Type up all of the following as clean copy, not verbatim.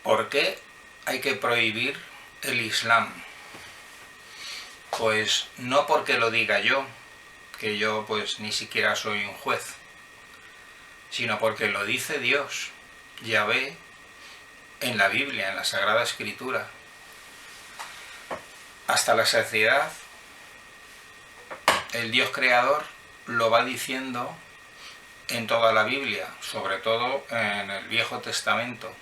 ¿Por qué hay que prohibir el Islam? Pues no porque lo diga yo, que yo pues ni siquiera soy un juez, sino porque lo dice Dios, Yahvé, en la Biblia, en la Sagrada Escritura. Hasta la saciedad, el Dios creador lo va diciendo en toda la Biblia, sobre todo en el Viejo Testamento,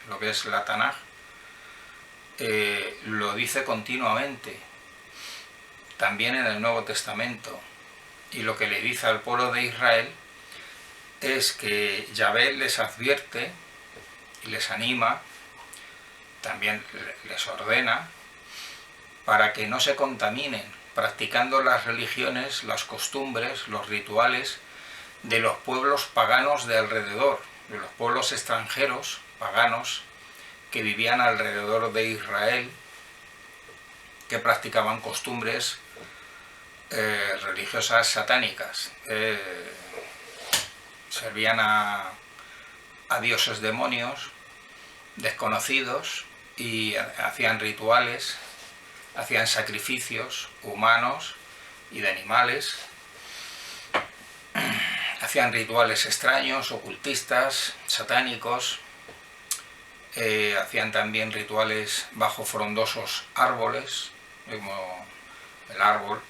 lo que es la Tanaj, lo dice continuamente, también en el Nuevo Testamento. Y lo que le dice al pueblo de Israel es que Yahvé les advierte y les anima, también les ordena, para que no se contaminen practicando las religiones, las costumbres, los rituales de los pueblos paganos de alrededor, de los pueblos extranjeros paganos que vivían alrededor de Israel, que practicaban costumbres religiosas satánicas, servían a dioses demonios desconocidos y hacían rituales, hacían sacrificios humanos y de animales, hacían rituales extraños, ocultistas, satánicos, hacían también rituales bajo frondosos árboles, como el árbol,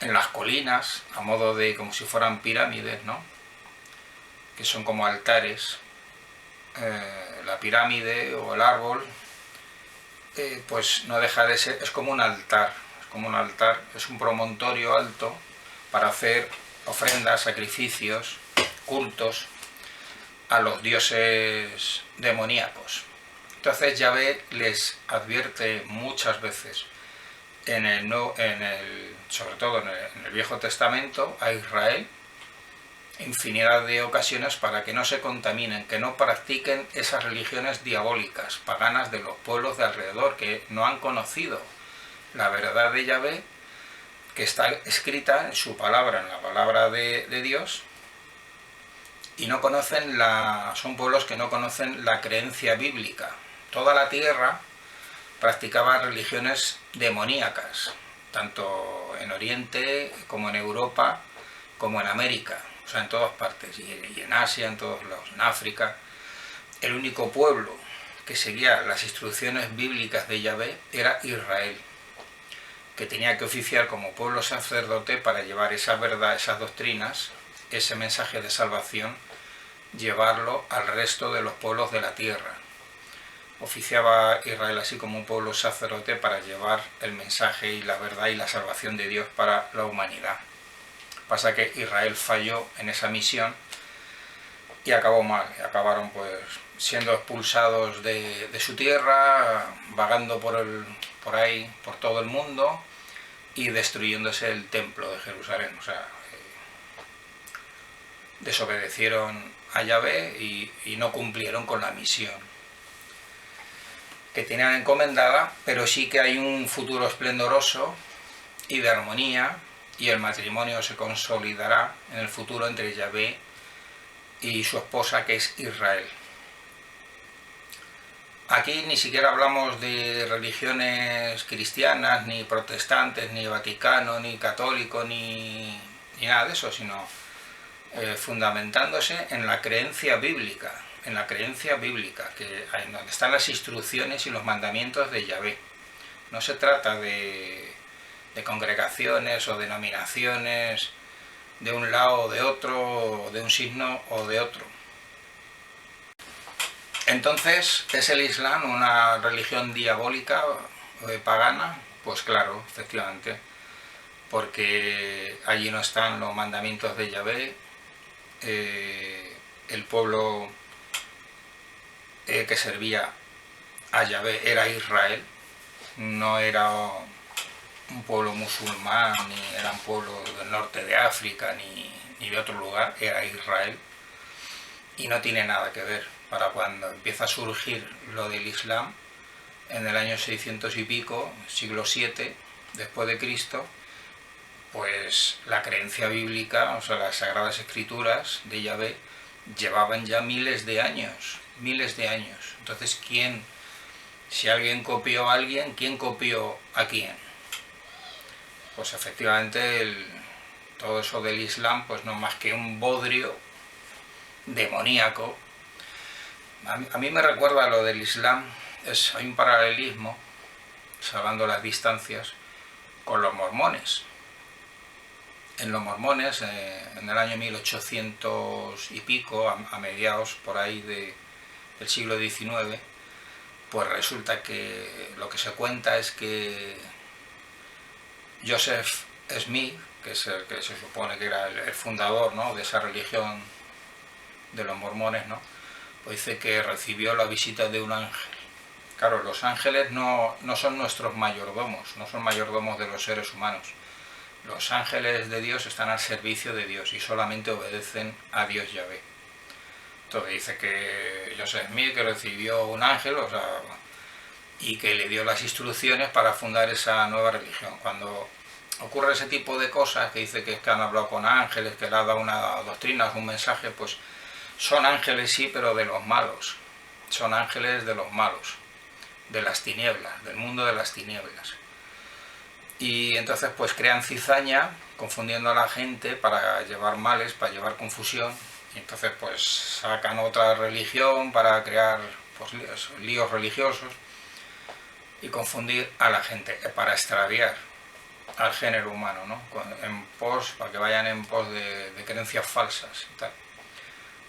en las colinas, a modo de como si fueran pirámides, ¿no? Que son como altares. La pirámide o el árbol pues no deja de ser, es como un altar, es un promontorio alto para hacer ofrendas, sacrificios, cultos a los dioses demoníacos. Entonces Yahvé les advierte muchas veces, sobre todo en el Viejo Testamento, a Israel, infinidad de ocasiones, para que no se contaminen, que no practiquen esas religiones diabólicas, paganas de los pueblos de alrededor, que no han conocido la verdad de Yahvé, que está escrita en su palabra, en la palabra de Dios, y no conocen son pueblos que no conocen la creencia bíblica. Toda la tierra practicaba religiones demoníacas, tanto en Oriente como en Europa, como en América, o sea, en todas partes, y en Asia, en todos lados, en África. El único pueblo que seguía las instrucciones bíblicas de Yahvé era Israel, que tenía que oficiar como pueblo sacerdote para llevar esa verdad, esas doctrinas, ese mensaje de salvación, llevarlo al resto de los pueblos de la tierra. Oficiaba Israel así como un pueblo sacerdote para llevar el mensaje y la verdad y la salvación de Dios para la humanidad. Pasa que Israel falló en esa misión y acabó mal. Acabaron pues siendo expulsados de su tierra, vagando por ahí, por todo el mundo, y destruyéndose el templo de Jerusalén. O sea, desobedecieron a Yahvé y no cumplieron con la misión que tenían encomendada, pero sí que hay un futuro esplendoroso y de armonía, y el matrimonio se consolidará en el futuro entre Yahvé y su esposa, que es Israel. Aquí ni siquiera hablamos de religiones cristianas, ni protestantes, ni vaticano, ni católico, ni nada de eso, sino fundamentándose en la creencia bíblica, que en donde están las instrucciones y los mandamientos de Yahvé. No se trata de congregaciones o denominaciones de un lado o de otro, de un signo o de otro. Entonces, ¿es el Islam una religión diabólica, pagana? Pues claro, efectivamente, porque allí no están los mandamientos de Yahvé. El pueblo que servía a Yahvé era Israel, no era un pueblo musulmán, ni era un pueblo del norte de África, ni de otro lugar, era Israel. Y no tiene nada que ver. Para cuando empieza a surgir lo del Islam, en el año 600 y pico, siglo VII después de Cristo, pues la creencia bíblica, o sea, las Sagradas Escrituras de Yahvé, llevaban ya miles de años, miles de años. Entonces, si alguien copió a alguien, ¿quién copió a quién? Pues efectivamente todo eso del Islam pues no es más que un bodrio demoníaco. A mí me recuerda lo del Islam, hay un paralelismo, salvando las distancias, con los mormones. En los mormones, en el año 1800 y pico, a mediados por ahí del siglo XIX, pues resulta que lo que se cuenta es que Joseph Smith, que es el que se supone que era el fundador, ¿no?, de esa religión de los mormones, ¿no?, pues dice que recibió la visita de un ángel. Claro, los ángeles no son nuestros mayordomos, no son mayordomos de los seres humanos. Los ángeles de Dios están al servicio de Dios y solamente obedecen a Dios Yahvé. Entonces dice que Joseph Smith que recibió un ángel, o sea, y que le dio las instrucciones para fundar esa nueva religión. Cuando ocurre ese tipo de cosas, que dice que han hablado con ángeles, que le ha dado una doctrina, un mensaje, pues son ángeles sí, pero de los malos. Son ángeles de los malos, de las tinieblas, del mundo de las tinieblas. Y entonces pues crean cizaña, confundiendo a la gente para llevar males, para llevar confusión, y entonces pues sacan otra religión para crear pues líos religiosos y confundir a la gente, para extraviar al género humano, ¿no?, para que vayan en pos de creencias falsas y tal.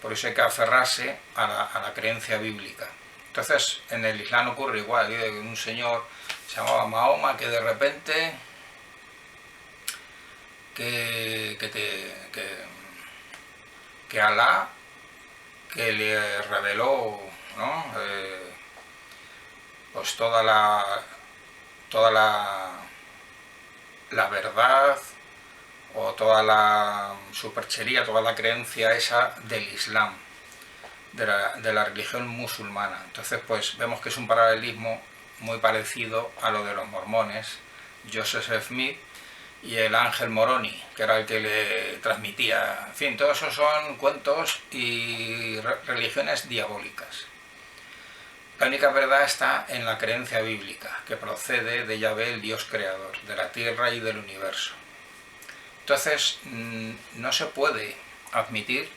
Por eso hay que aferrarse a la creencia bíblica. Entonces en el Islam ocurre igual, un señor se llamaba Mahoma que de repente que Alá, que le reveló, ¿no?, pues toda la verdad o toda la superchería, toda la creencia esa del Islam, de la religión musulmana. Entonces pues vemos que es un paralelismo muy parecido a lo de los mormones, Joseph Smith y el ángel Moroni, que era el que le transmitía. En fin, todos esos son cuentos y religiones diabólicas. La única verdad está en la creencia bíblica, que procede de Yahvé, el Dios creador, de la tierra y del universo. Entonces, no se puede admitir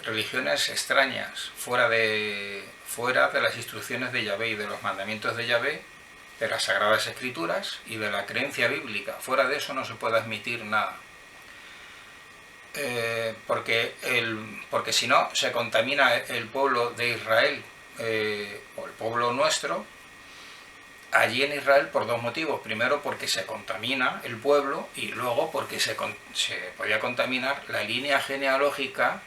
religiones extrañas fuera de las instrucciones de Yahvé y de los mandamientos de Yahvé, de las Sagradas Escrituras y de la creencia bíblica. Fuera de eso no se puede admitir nada. Porque si no se contamina el pueblo de Israel o el pueblo nuestro allí en Israel por dos motivos. Primero porque se contamina el pueblo y luego porque se podía contaminar la línea genealógica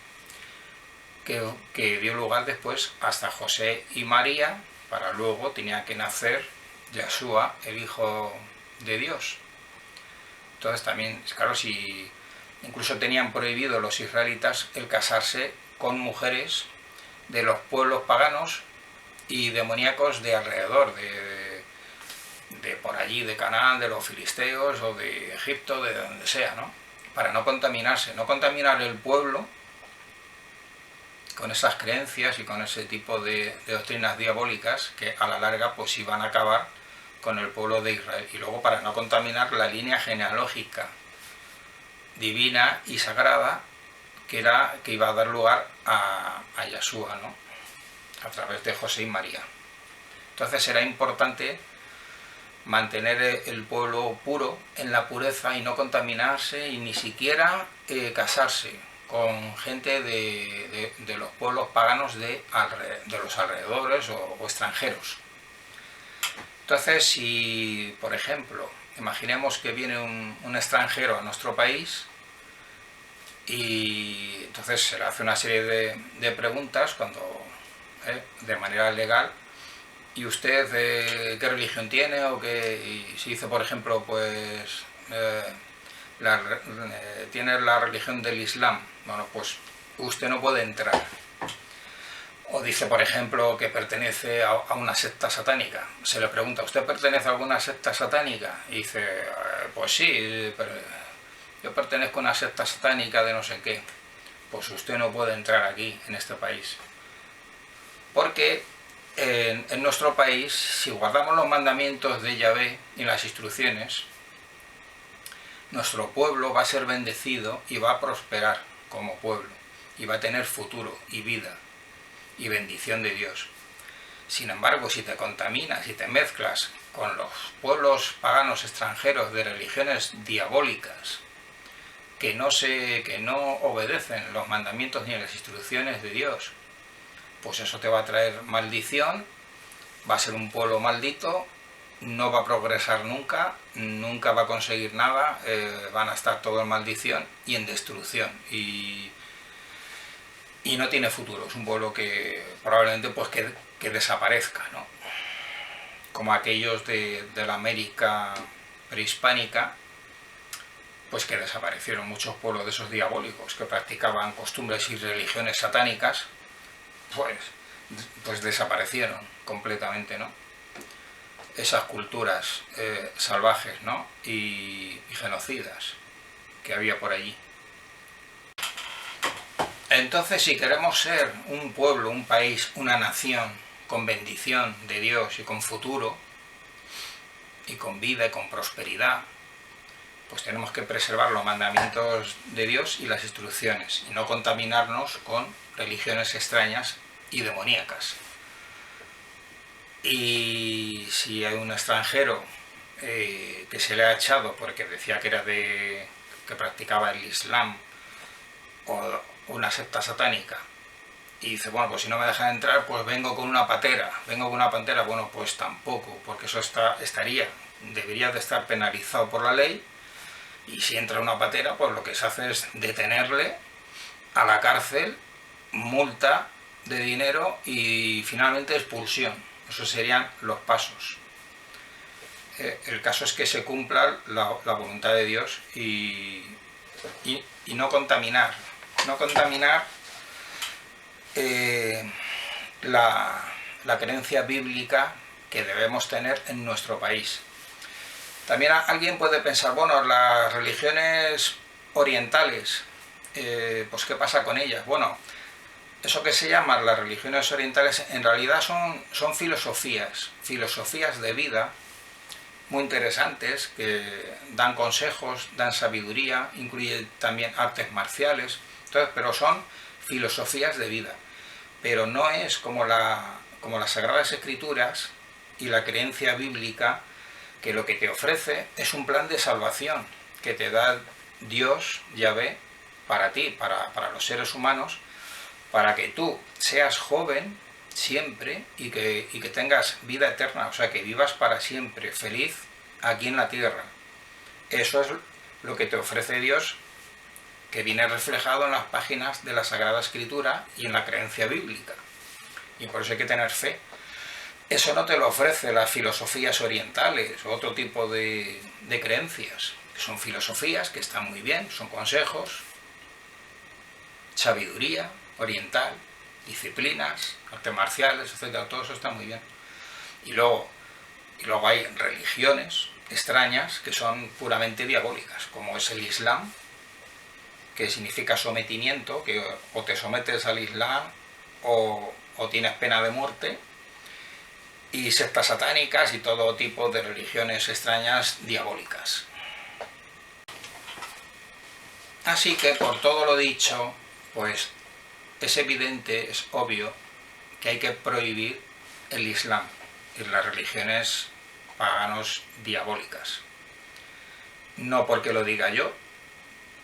que dio lugar después hasta José y María, para luego tenía que nacer Yeshua, el Hijo de Dios. Entonces también, claro, si incluso tenían prohibido los israelitas el casarse con mujeres de los pueblos paganos y demoníacos de alrededor, de por allí, de Canaán, de los filisteos o de Egipto, de donde sea, ¿no?, para no contaminarse, no contaminar el pueblo con esas creencias y con ese tipo de doctrinas diabólicas que a la larga pues iban a acabar con el pueblo de Israel. Y luego para no contaminar la línea genealógica divina y sagrada que iba a dar lugar a Yeshua, ¿no?, a través de José y María. Entonces era importante mantener el pueblo puro, en la pureza, y no contaminarse y ni siquiera casarse con gente de los pueblos paganos de los alrededores o extranjeros. Entonces, si, por ejemplo, imaginemos que viene un extranjero a nuestro país y entonces se le hace una serie de preguntas de manera legal, y usted qué religión tiene, y si dice, por ejemplo, pues tiene la religión del Islam, bueno, pues usted no puede entrar. O dice, por ejemplo, que pertenece a una secta satánica. Se le pregunta, ¿usted pertenece a alguna secta satánica? Y dice, pues sí, yo pertenezco a una secta satánica de no sé qué. pues usted no puede entrar aquí, en este país. Porque en nuestro país, si guardamos los mandamientos de Yahvé y las instrucciones, nuestro pueblo va a ser bendecido y va a prosperar como pueblo, y va a tener futuro y vida y bendición de Dios. Sin embargo, si te contaminas y te mezclas con los pueblos paganos extranjeros de religiones diabólicas que no obedecen los mandamientos ni las instrucciones de Dios, pues eso te va a traer maldición, va a ser un pueblo maldito, no va a progresar nunca, nunca va a conseguir nada, van a estar todo en maldición y en destrucción, y no tiene futuro. Es un pueblo que probablemente pues que desaparezca, ¿no? Como aquellos de la América prehispánica, pues que desaparecieron muchos pueblos de esos diabólicos que practicaban costumbres y religiones satánicas, pues desaparecieron completamente, ¿no? Esas culturas salvajes, ¿no? y genocidas que había por allí. Entonces, si queremos ser un pueblo, un país, una nación con bendición de Dios y con futuro, y con vida y con prosperidad, pues tenemos que preservar los mandamientos de Dios y las instrucciones, y no contaminarnos con religiones extrañas y demoníacas. Y si hay un extranjero que se le ha echado porque decía que que practicaba el Islam o una secta satánica, y dice, bueno, pues si no me dejan entrar, pues vengo con una patera. Bueno, pues tampoco, porque eso debería de estar penalizado por la ley, y si entra una patera, pues lo que se hace es detenerle a la cárcel, multa de dinero y finalmente expulsión. Esos serían los pasos. El caso es que se cumpla la voluntad de Dios y no contaminar. No contaminar la creencia bíblica que debemos tener en nuestro país. También alguien puede pensar, bueno, las religiones orientales, pues ¿qué pasa con ellas? Bueno, eso que se llaman las religiones orientales en realidad son filosofías de vida muy interesantes, que dan consejos, dan sabiduría, incluyen también artes marciales, entonces, pero son filosofías de vida. Pero no es como las Sagradas Escrituras y la creencia bíblica, que lo que te ofrece es un plan de salvación que te da Dios, Yahvé, para ti, para los seres humanos, para que tú seas joven siempre y que tengas vida eterna, o sea, que vivas para siempre, feliz aquí en la tierra. Eso es lo que te ofrece Dios, que viene reflejado en las páginas de la Sagrada Escritura y en la creencia bíblica. Y por eso hay que tener fe. Eso no te lo ofrece las filosofías orientales o otro tipo de creencias. Son filosofías que están muy bien, son consejos, sabiduría oriental, disciplinas, artes marciales, etcétera, todo eso está muy bien. Y luego hay religiones extrañas que son puramente diabólicas, como es el Islam, que significa sometimiento, que o te sometes al Islam o tienes pena de muerte, y sectas satánicas y todo tipo de religiones extrañas diabólicas. Así que por todo lo dicho, pues es evidente, es obvio que hay que prohibir el Islam y las religiones paganos diabólicas. No porque lo diga yo,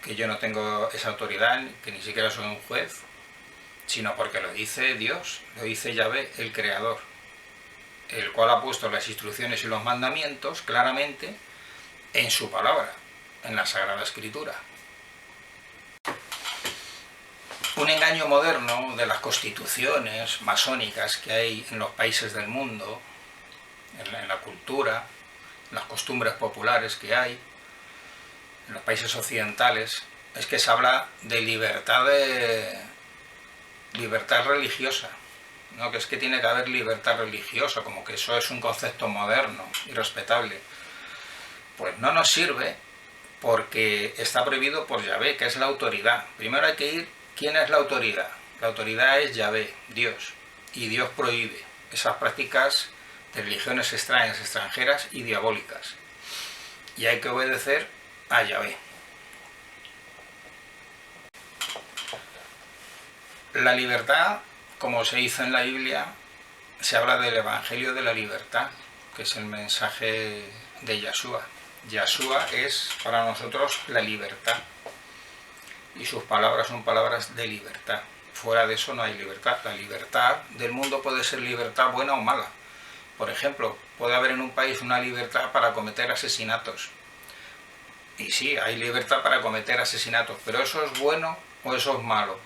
que yo no tengo esa autoridad, que ni siquiera soy un juez, sino porque lo dice Dios, lo dice Yahvé, el Creador, el cual ha puesto las instrucciones y los mandamientos claramente en su palabra, en la Sagrada Escritura. Un engaño moderno de las constituciones masónicas que hay en los países del mundo, en la cultura, en las costumbres populares que hay, en los países occidentales, es que se habla de libertad religiosa, ¿no? Que es que tiene que haber libertad religiosa, como que eso es un concepto moderno y respetable. Pues no nos sirve, porque está prohibido por Yahvé, que es la autoridad. Primero hay que ir ¿Quién es la autoridad? La autoridad es Yahvé, Dios, y Dios prohíbe esas prácticas de religiones extrañas, extranjeras y diabólicas. Y hay que obedecer a Yahvé. La libertad, como se hizo en la Biblia, se habla del Evangelio de la libertad, que es el mensaje de Yahshua. Yahshua es para nosotros la libertad, y sus palabras son palabras de libertad. Fuera de eso no hay libertad. La libertad del mundo puede ser libertad buena o mala. Por ejemplo, puede haber en un país una libertad para cometer asesinatos. Y sí, hay libertad para cometer asesinatos, pero ¿eso es bueno o eso es malo?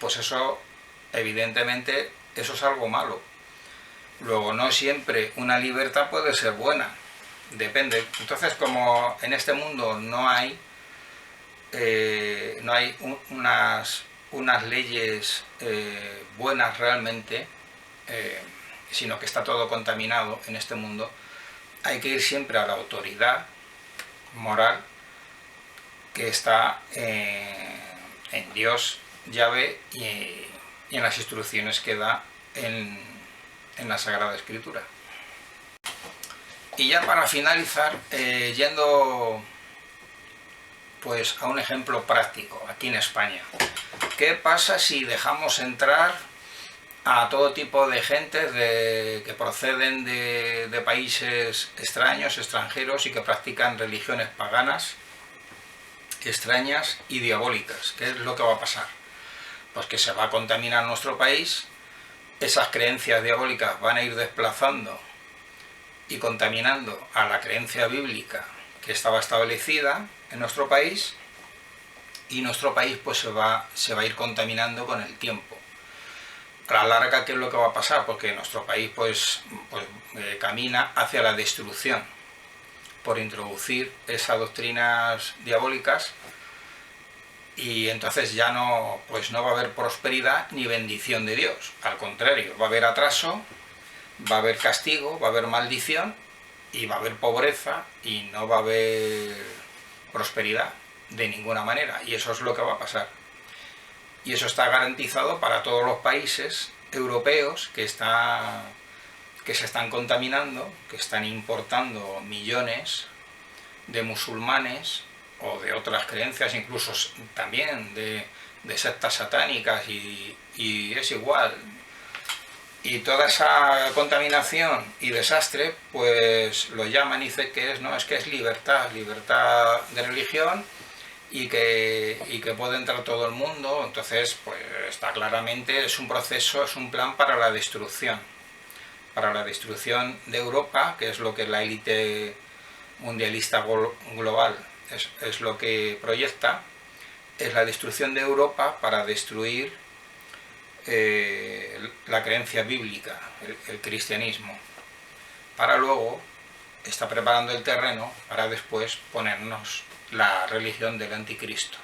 Pues eso, evidentemente, eso es algo malo. Luego, no siempre una libertad puede ser buena. Depende. Entonces, como en este mundo no hay unas leyes buenas realmente, sino que está todo contaminado en este mundo, hay que ir siempre a la autoridad moral que está en Dios, Yahvé, y en las instrucciones que da en la Sagrada Escritura. Y ya para finalizar, yendo pues a un ejemplo práctico aquí en España. ¿Qué pasa si dejamos entrar a todo tipo de gente que proceden de países extraños, extranjeros, y que practican religiones paganas, extrañas y diabólicas? ¿Qué es lo que va a pasar? Pues que se va a contaminar nuestro país, esas creencias diabólicas van a ir desplazando y contaminando a la creencia bíblica que estaba establecida en nuestro país, y nuestro país pues se va a ir contaminando con el tiempo. A la larga, ¿qué es lo que va a pasar? Porque nuestro país camina hacia la destrucción por introducir esas doctrinas diabólicas, y entonces ya no va a haber prosperidad ni bendición de Dios. Al contrario, va a haber atraso, va a haber castigo, va a haber maldición, y va a haber pobreza, y no va a haber prosperidad de ninguna manera. Y eso es lo que va a pasar. Y eso está garantizado para todos los países europeos que se están contaminando, que están importando millones de musulmanes o de otras creencias, incluso también de sectas satánicas, y es igual. Y toda esa contaminación y desastre, pues lo llaman y dicen que es libertad de religión, y que puede entrar todo el mundo. Entonces, pues está claramente, es un proceso, es un plan para la destrucción de Europa, que es lo que la élite mundialista global es lo que proyecta, es la destrucción de Europa para destruir la creencia bíblica, el cristianismo, para luego está preparando el terreno para después ponernos la religión del anticristo.